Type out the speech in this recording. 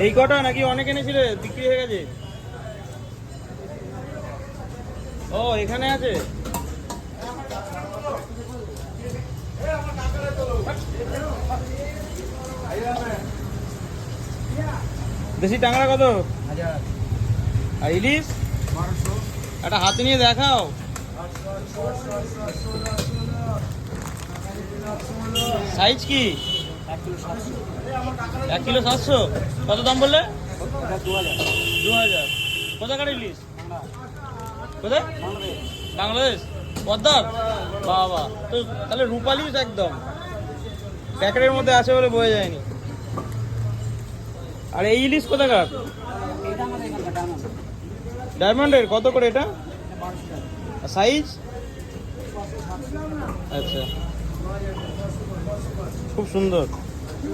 এই কটা নাকি অনেক এনেছিলে, বিক্রি হয়ে গেছে? ও এখানে আছে। দেশি টাংরা কত? আর ইলিশ একটা হাতে নিয়ে দেখাও। সাইজ কি? 1 কিলো 700। কত দাম বললে? 2000। কোথাকার ইলিশ? কোথায়? বাংলাদেশ। পদ্মার? বাবা, তো তাহলে রূপালি একদম প্যাকেটের মধ্যে আছে বলে বোঝা যায়নি। আর এই ইলিশ কোথাকার? ডায়মন্ডের। কত করে এটা? সাইজ? আচ্ছা, খুব সুন্দর।